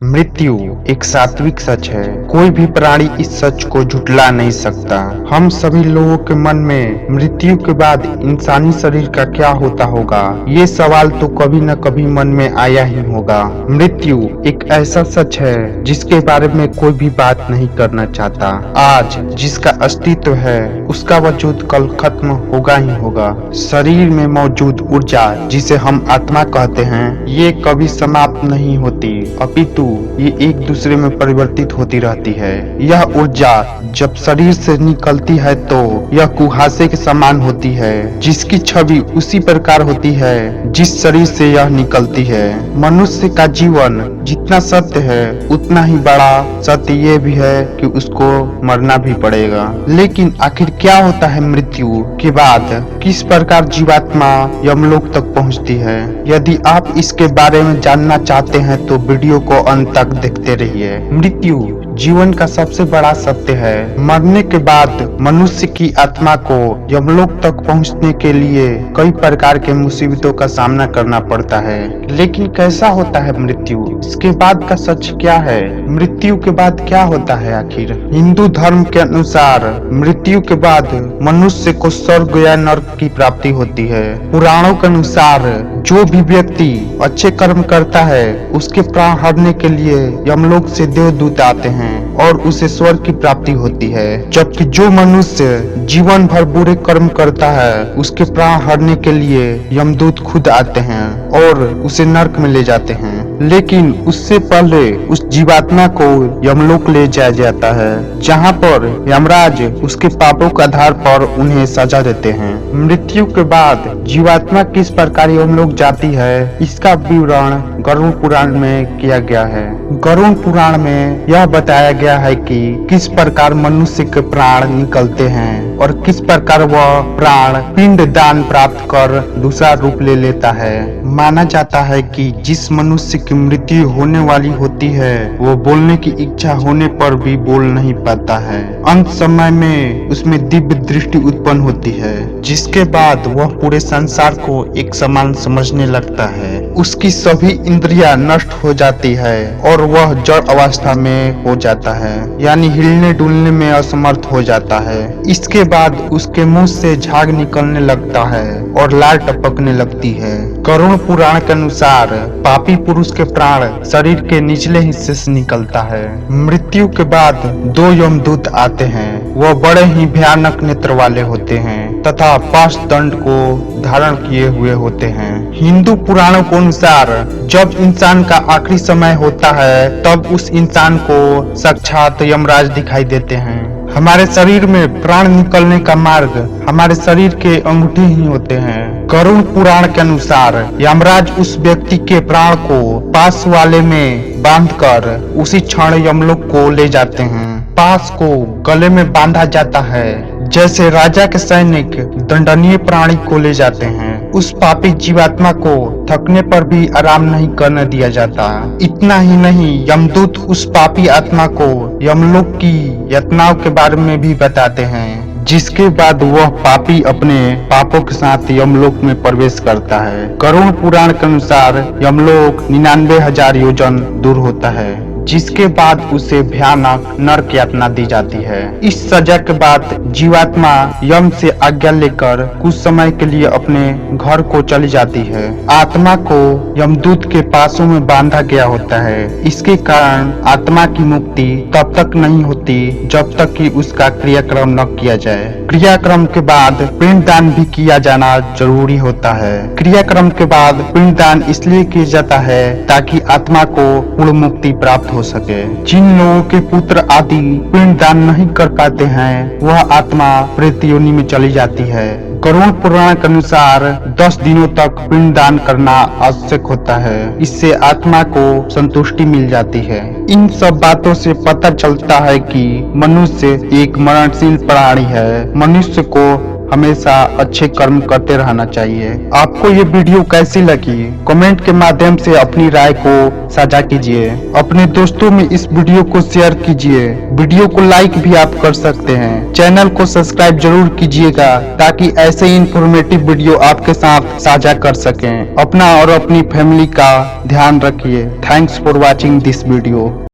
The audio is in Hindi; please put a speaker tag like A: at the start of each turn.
A: मृत्यु एक सात्विक सच है। कोई भी प्राणी इस सच को झुठला नहीं सकता। हम सभी लोगों के मन में मृत्यु के बाद इंसानी शरीर का क्या होता होगा, ये सवाल तो कभी न कभी मन में आया ही होगा। मृत्यु एक ऐसा सच है जिसके बारे में कोई भी बात नहीं करना चाहता। आज जिसका अस्तित्व है उसका वजूद कल खत्म होगा ही होगा। शरीर में मौजूद ऊर्जा जिसे हम आत्मा कहते हैं, ये कभी समाप्त नहीं होती, अपितु ये एक दूसरे में परिवर्तित होती रहती है। यह ऊर्जा जब शरीर से निकलती है तो यह कुहासे के समान होती है, जिसकी छवि उसी प्रकार होती है जिस शरीर से यह निकलती है। मनुष्य का जीवन जितना सत्य है उतना ही बड़ा सत्य ये भी है कि उसको मरना भी पड़ेगा। लेकिन आखिर क्या होता है मृत्यु के बाद? किस प्रकार जीवात्मा यमलोक तक पहुंचती है? यदि आप इसके बारे में जानना चाहते हैं तो वीडियो को अंत तक देखते रहिए। मृत्यु जीवन का सबसे बड़ा सत्य है। मरने के बाद मनुष्य की आत्मा को यमलोक तक पहुंचने के लिए कई प्रकार के मुसीबतों का सामना करना पड़ता है। लेकिन कैसा होता है मृत्यु? इसके बाद का सच क्या है? मृत्यु के बाद क्या होता है आखिर? हिंदू धर्म के अनुसार मृत्यु के बाद मनुष्य को स्वर्ग या नर्क की प्राप्ति होती है। पुराणों के अनुसार जो भी व्यक्ति अच्छे कर्म करता है उसके प्राण हरने के लिए यमलोक से देवदूत आते हैं और उसे स्वर्ग की प्राप्ति होती है। जबकि जो मनुष्य जीवन भर बुरे कर्म करता है उसके प्राण हरने के लिए यमदूत खुद आते हैं और उसे नर्क में ले जाते हैं। लेकिन उससे पहले उस जीवात्मा को यमलोक ले जाया जाता है, जहाँ पर यमराज उसके पापों के आधार पर उन्हें सजा देते हैं। मृत्यु के बाद जीवात्मा किस प्रकार यमलोक जाती है, इसका विवरण गरुड़ पुराण में किया गया है। गरुड़ पुराण में यह बताया गया है कि किस प्रकार मनुष्य के प्राण निकलते हैं और किस प्रकार वह प्राण पिंड दान प्राप्त कर दूसरा रूप ले लेता है। माना जाता है कि जिस मनुष्य की मृत्यु होने वाली होती है वो बोलने की इच्छा होने पर भी बोल नहीं पाता है। अंत समय में उसमें दिव्य दृष्टि उत्पन्न होती है, जिसके बाद वह पूरे संसार को एक समान समझने लगता है। उसकी सभी इंद्रियां नष्ट हो जाती है और वह जड़ अवस्था में हो जाता है, यानी हिलने डुलने में असमर्थ हो जाता है। इसके बाद उसके मुंह से झाग निकलने लगता है और लार टपकने लगती है। गरुड़ पुराण के अनुसार पापी पुरुष के प्राण शरीर के निचले हिस्से से निकलता है। मृत्यु के बाद दो यमदूत आते हैं। वह बड़े ही भयानक नेत्र वाले होते हैं तथा पाश दंड को धारण किए हुए होते हैं। हिंदू पुराणों के अनुसार जब इंसान का आखिरी समय होता है तब उस इंसान को साक्षात यमराज दिखाई देते हैं। हमारे शरीर में प्राण निकलने का मार्ग हमारे शरीर के अंगूठे ही होते हैं। गरुड़ पुराण के अनुसार यमराज उस व्यक्ति के प्राण को पास वाले में बांधकर उसी क्षण यमलोक को ले जाते हैं। पास को गले में बांधा जाता है जैसे राजा के सैनिक दंडनीय प्राणी को ले जाते हैं। उस पापी जीवात्मा को थकने पर भी आराम नहीं करने दिया जाता। इतना ही नहीं, यमदूत उस पापी आत्मा को यमलोक की यातनाओं के बारे में भी बताते हैं, जिसके बाद वह पापी अपने पापों के साथ यमलोक में प्रवेश करता है। गरुड़ पुराण के अनुसार यमलोक 99,000 योजन दूर होता है, जिसके बाद उसे भयानक नरक यातना दी जाती है। इस सजा के बाद जीवात्मा यम से आज्ञा लेकर कुछ समय के लिए अपने घर को चली जाती है। आत्मा को यमदूत के पासों में बांधा गया होता है। इसके कारण आत्मा की मुक्ति तब तक नहीं होती जब तक कि उसका क्रियाक्रम न किया जाए। क्रियाक्रम के बाद पिंडदान भी किया जाना जरूरी होता है। क्रियाक्रम के बाद पिंडदान इसलिए किया जाता है ताकि आत्मा को पूर्ण मुक्ति प्राप्त हो सके। जिन लोगों के पुत्र आदि पिंडदान नहीं कर पाते हैं वह आत्मा प्रेत योनि में चली जाती है। गरुड़ पुराण के अनुसार 10 दिनों तक पिंडदान करना आवश्यक होता है। इससे आत्मा को संतुष्टि मिल जाती है। इन सब बातों से पता चलता है कि मनुष्य एक मरणशील प्राणी है। मनुष्य को हमेशा अच्छे कर्म करते रहना चाहिए। आपको ये वीडियो कैसी लगी कमेंट के माध्यम से अपनी राय को साझा कीजिए। अपने दोस्तों में इस वीडियो को शेयर कीजिए। वीडियो को लाइक भी आप कर सकते हैं। चैनल को सब्सक्राइब जरूर कीजिएगा ताकि ऐसे ही इंफॉर्मेटिव वीडियो आपके साथ साझा कर सकें। अपना और अपनी फैमिली का ध्यान रखिए। Thanks for watching this video.